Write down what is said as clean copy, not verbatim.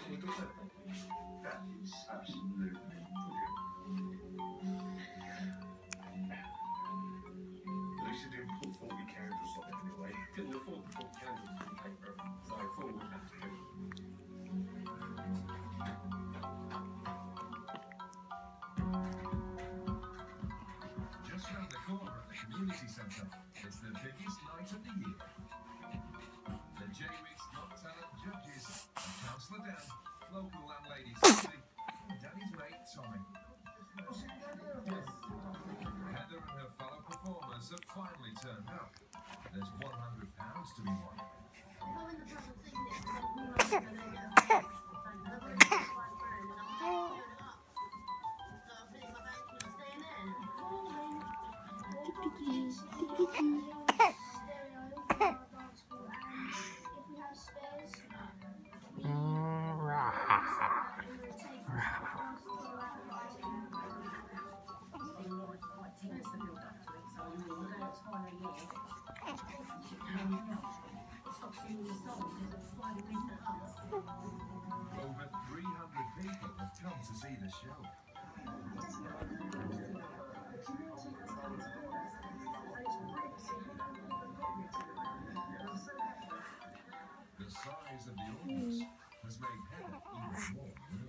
That is absolutely brilliant. At least you didn't put 40 candles on it anyway. Couldn't afford the 40 candles in paper, so 4 would have to do. Just round the corner at the community centre, it's the biggest night of the year. The J-Week's Got Talent judges are Councillor Dan, local landlady Susie, and Danny's mate Tommy. Heather and her fellow performers have finally turned up. There's £100 to be won. Over 300 people have come to see the show. The size of the audience has made Heather even more nervous.